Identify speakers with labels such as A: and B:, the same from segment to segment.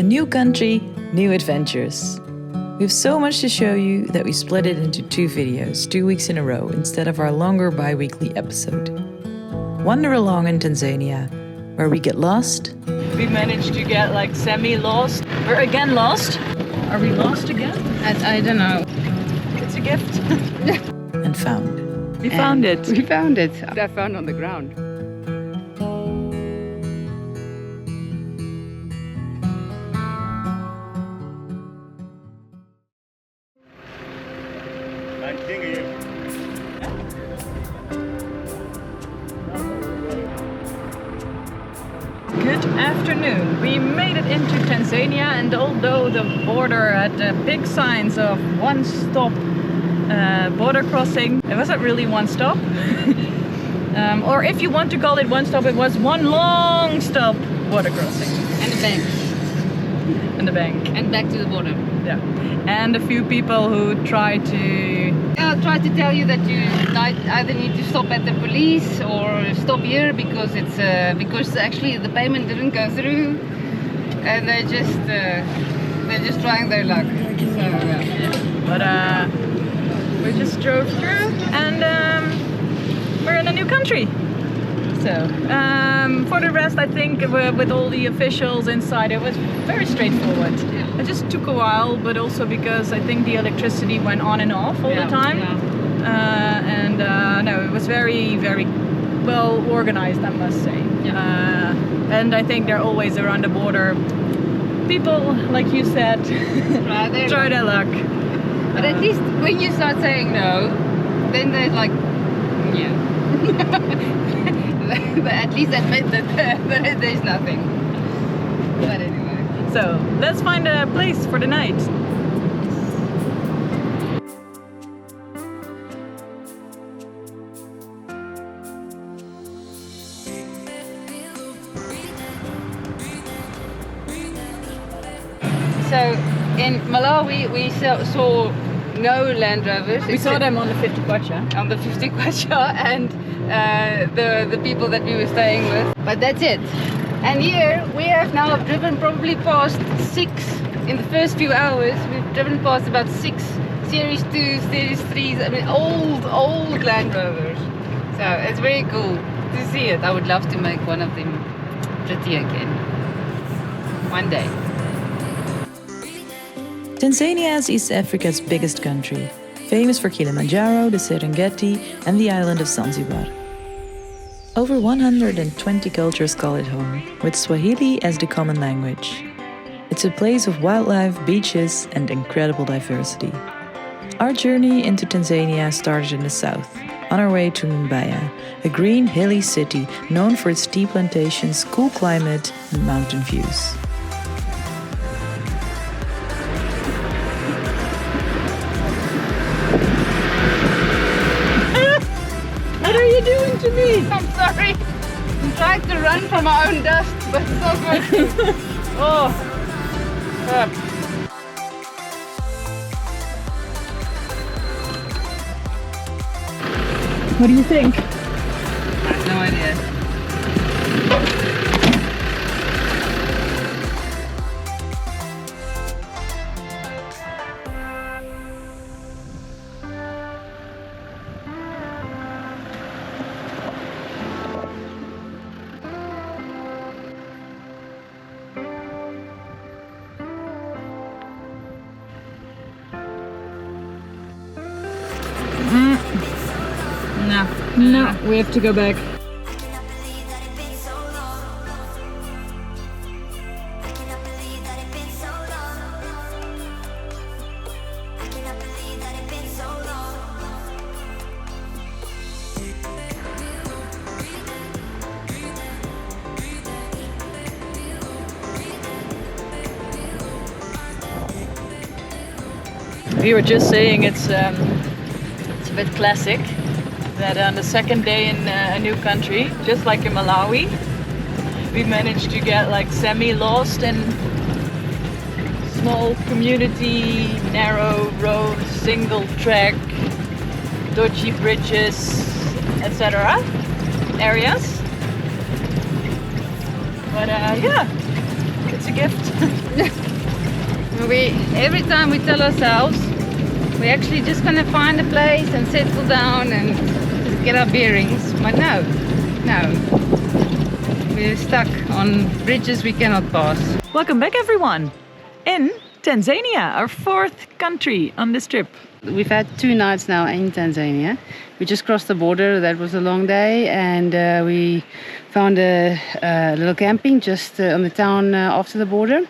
A: A new country, new adventures. We have so much to show you that we split it into 2 videos, 2 weeks in a row, instead of our longer bi-weekly episode. Wander along in Tanzania, where we get lost. We managed to get like semi-lost. We're again lost. Are we lost again?
B: I don't know.
A: It's a gift. And found. We found it.
B: We found it. I found on the ground.
A: Good afternoon. We made it into Tanzania, and although the border had big signs of one stop border crossing, it wasn't really one stop. Or if you want to call it one stop, it was one long stop border crossing.
B: And a bank.
A: And the bank.
B: And back to the border.
A: Yeah. And a few people who try to
B: tell you that you either need to stop at the police or stop here because it's because actually the payment didn't go through, and they're just trying their luck. So yeah.
A: But we just drove through, and we're in a new country. So for the rest, I think with all the officials inside, it was very straightforward. It just took a while, but also because I think the electricity went on and off all the time. No, it was very, very well organized, I must say. And I think they're always around the border. People, like you said, try their luck.
B: But at least when you start saying no, then they're like, yeah. At least admit that there's nothing. But anyway.
A: So let's find a place for the night.
B: So in Malawi we saw no Land Rovers.
A: We saw them on the 50 kwacha.
B: On the 50 kwacha and the people that we were staying with. But that's it. And here we have now driven probably past 6 in the first few hours. We've driven past about 6 Series 2s, Series 3s. I mean old Land Rovers. So it's very cool to see it. I would love to make one of them pretty again. One day.
A: Tanzania is East Africa's biggest country, famous for Kilimanjaro, the Serengeti, and the island of Zanzibar. Over 120 cultures call it home, with Swahili as the common language. It's a place of wildlife, beaches, and incredible diversity. Our journey into Tanzania started in the south, on our way to Mbeya, a green, hilly city known for its tea plantations, cool climate, and mountain views. What are you doing to me?
B: I'm sorry. I'm trying to run from my own dust, but it's not working. Oh.
A: What do you think?
B: I have no idea.
A: No, we have to go back. We were just saying it's a bit classic that on the second day in a new country, just like in Malawi, we managed to get like semi-lost in small community, narrow roads, single track, dodgy bridges, etc. areas. But yeah, it's a gift.
B: Every time we tell ourselves we're actually just gonna find a place and settle down and just get our bearings, but no, we're stuck on bridges we cannot pass.
A: Welcome back, everyone, in Tanzania, our 4th country on this trip.
B: We've had 2 nights now in Tanzania. We just crossed the border. That was a long day, and we found a little camping just on the town after the border.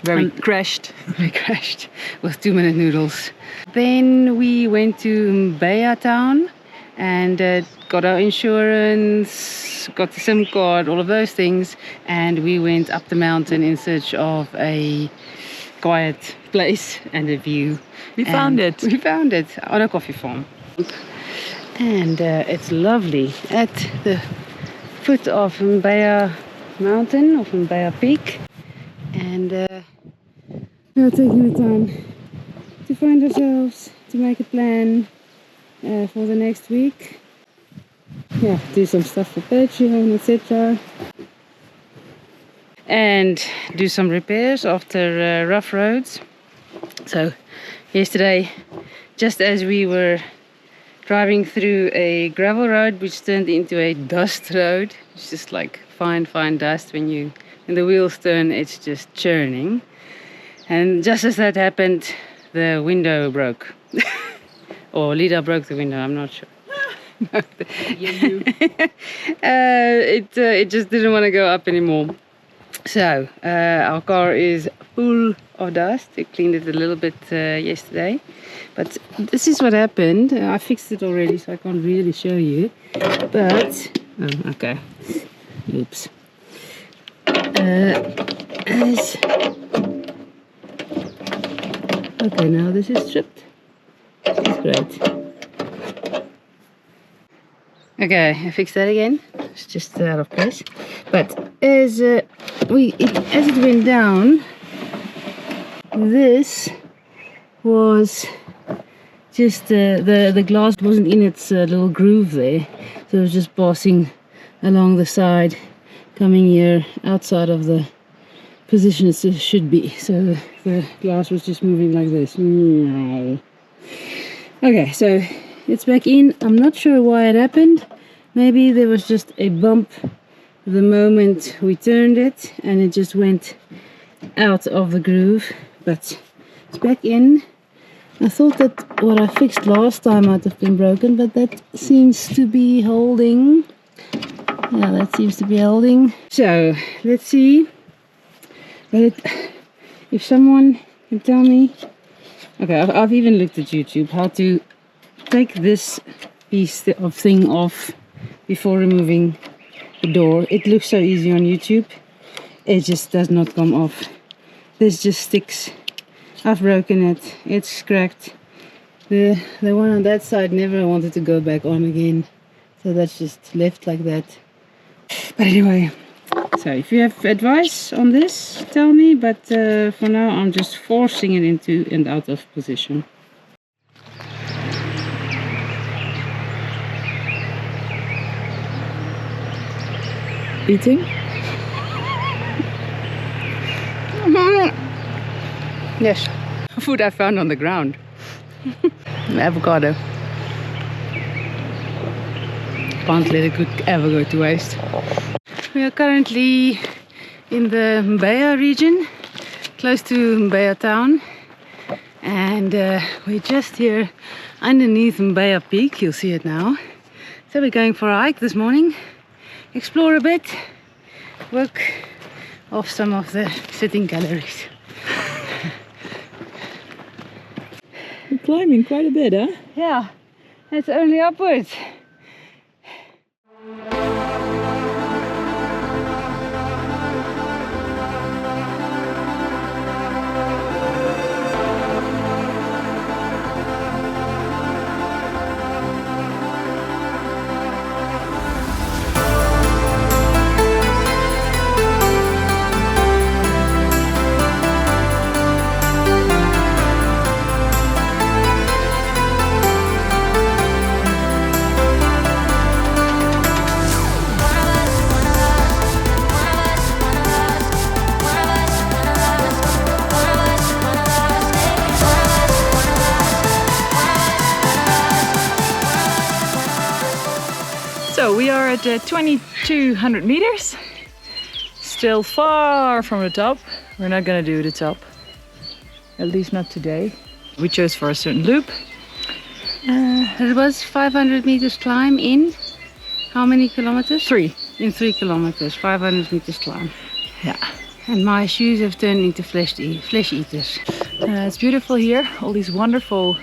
A: Very crashed.
B: We crashed with 2-minute noodles. Then we went to Mbeya town and got our insurance, got the SIM card, all of those things, and we went up the mountain in search of a quiet place and a view.
A: We found it
B: on a coffee farm, and it's lovely at the foot of Mbeya mountain, of Mbeya peak, and we're taking the time to find ourselves, to make a plan for the next week. Yeah, do some stuff for Patreon, etc. And do some repairs after rough roads. So yesterday, just as we were driving through a gravel road which turned into a dust road, it's just like fine dust. When the wheels turn, it's just churning. And just as that happened, the window broke. Or Lida broke the window, I'm not sure. It just didn't want to go up anymore. So our car is full of dust. I cleaned it a little bit yesterday, but this is what happened. I fixed it already, so I can't really show you, but okay, oops. Okay, now this is stripped. It's great. Okay, I fixed that again. It's just out of place. But as it went down, this was just the glass wasn't in its little groove there, so it was just passing along the side, coming here outside of the position it should be. So the glass was just moving like this. Okay, so it's back in. I'm not sure why it happened. Maybe there was just a bump the moment we turned it and it just went out of the groove, but it's back in. I thought that what I fixed last time might have been broken, but that seems to be holding. Yeah, that seems to be holding. So let's see if someone can tell me. Okay, I've even looked at YouTube how to take this piece of thing off before removing the door. It looks so easy on YouTube. It just does not come off. This just sticks. I've broken it. It's cracked. The one on that side never wanted to go back on again, so that's just left like that. But anyway, so if you have advice on this, tell me, but for now I'm just forcing it into and out of position.
A: Eating?
B: Yes, food I found on the ground. Avocado. Can't let it ever go to waste. We are currently in the Mbeya region, close to Mbeya town, and we're just here underneath Mbeya peak. You'll see it now. So we're going for a hike this morning, explore a bit, work off some of the sitting calories.
A: We're climbing quite a bit, huh?
B: Yeah, it's only upwards.
A: So we are at 2200 meters. Still far from the top. We're not gonna do the top. At least not today. We chose for a certain loop.
B: It was 500 meters climb in how many kilometers?
A: 3.
B: In 3 kilometers, 500 meters climb.
A: Yeah.
B: And my shoes have turned into flesh eaters.
A: It's beautiful here. All these wonderful...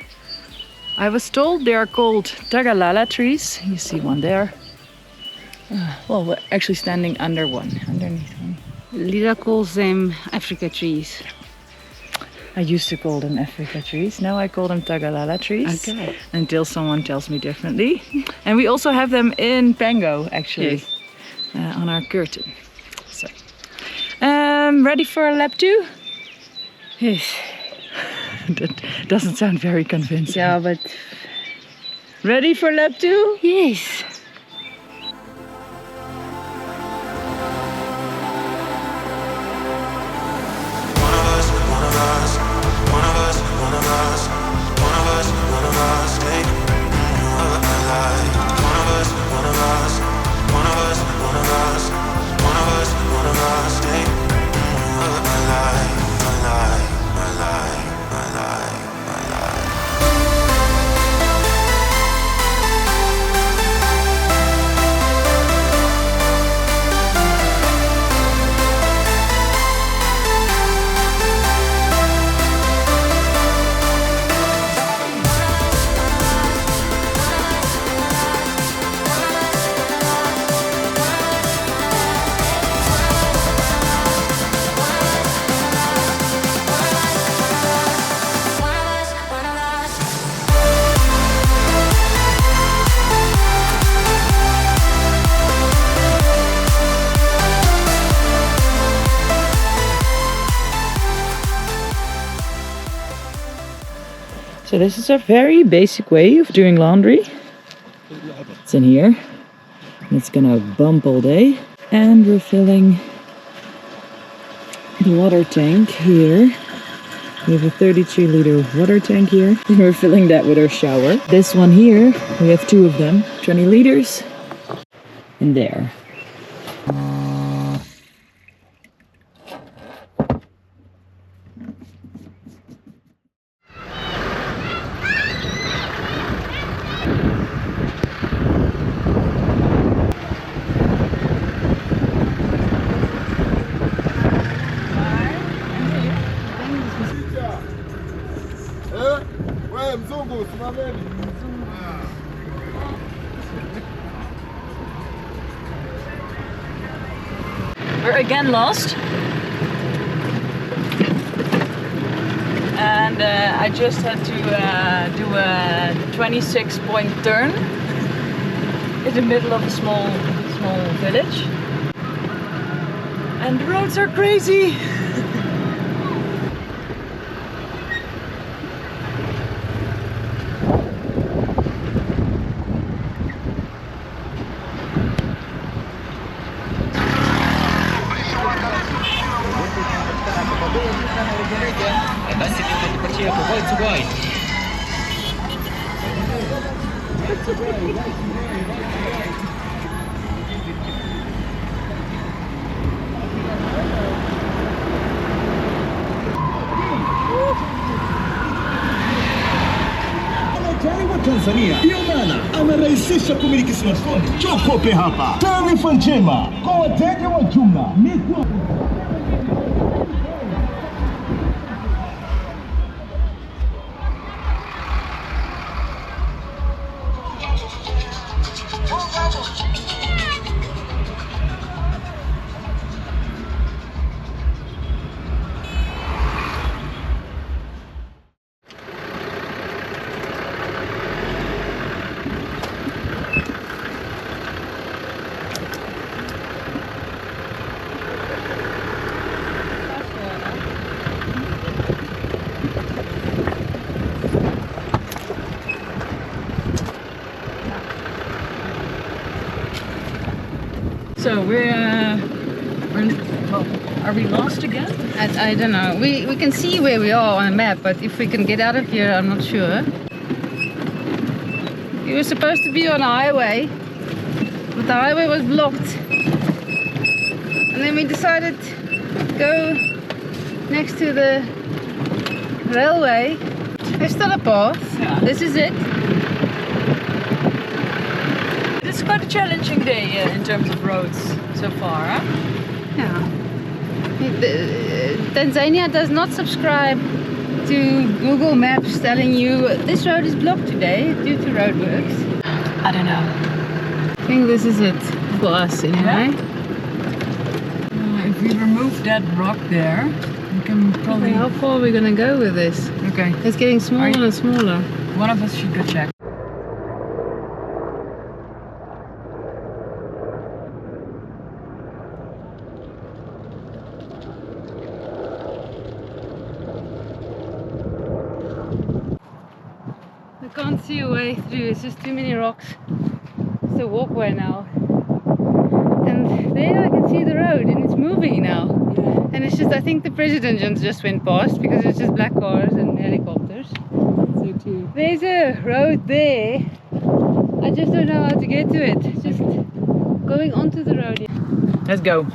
A: I was told they are called tagalala trees. You see one there. Well, we're actually standing underneath one.
B: Lida calls them Africa trees.
A: I used to call them Africa trees. Now I call them tagalala trees.
B: Okay.
A: Until someone tells me differently. And we also have them in PANGO, actually.
B: Yes.
A: On our curtain. So, ready for lap 2?
B: Yes.
A: That doesn't sound very convincing.
B: Yeah, but...
A: Ready for lap 2?
B: Yes.
A: So this is a very basic way of doing laundry. It's in here. It's gonna bump all day. And we're filling the water tank here. We have a 33-liter water tank here. And we're filling that with our shower. This one here, we have 2 of them. 20 liters. And there. We're again lost. And I just had to do a 26-point turn in the middle of a small village. And the roads are crazy.
C: Tanzania. Ndio maana amerahisisha kumiliki smartphone. Chokope hapa. Taarifa njema kwa wateja wa jumla ni kwa
A: So are we lost again?
B: I don't know. We can see where we are on a map, but if we can get out of here, I'm not sure. We were supposed to be on a highway, but the highway was blocked. And then we decided to go next to the railway. There's still a path.
A: Yeah.
B: This is it.
A: It's quite a challenging day in terms of roads so far, huh?
B: Yeah. Tanzania does not subscribe to Google Maps telling you this road is blocked today due to roadworks.
A: I don't know.
B: I think this is it for us anyway.
A: If we remove that rock there, we can probably...
B: How far are we gonna go with this?
A: Okay.
B: It's getting smaller and smaller.
A: One of us should go check.
B: I can't see a way through, it's just too many rocks. It's a walkway now. And there I can see the road and it's moving now.
A: Yeah.
B: And it's just, I think the president just went past because it's just black cars and helicopters.
A: So too.
B: There's a road there. I just don't know how to get to it. Just going onto the road.
A: Let's go.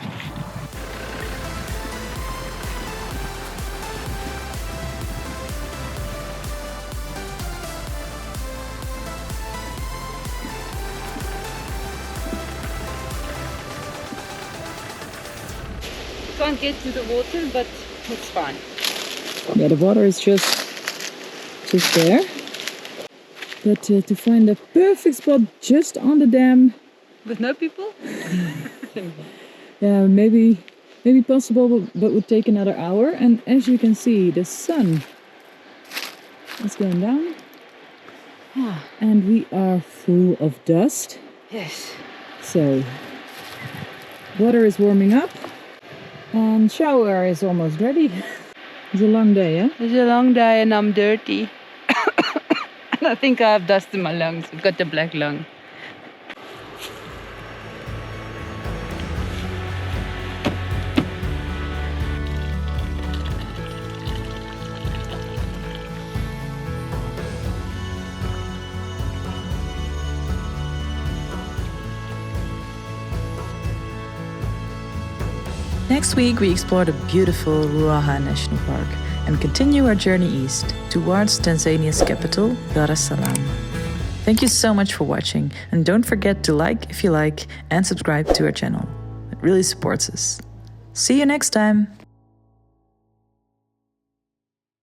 B: Can't get to the water, but it's fine.
A: Yeah, the water is just there. But to find a perfect spot just on the dam,
B: With no people?
A: yeah, maybe possible, but would take another hour. And as you can see, the sun is going down, and we are full of dust.
B: Yes.
A: So water is warming up, and shower is almost ready. It's a long day, yeah?
B: It's a long day and I'm dirty. And I think I have dust in my lungs. I've got the black lung.
A: Next week, we explore the beautiful Ruaha National Park and continue our journey east towards Tanzania's capital, Dar es Salaam. Thank you so much for watching, and don't forget to like if you like and subscribe to our channel. It really supports us. See you next time!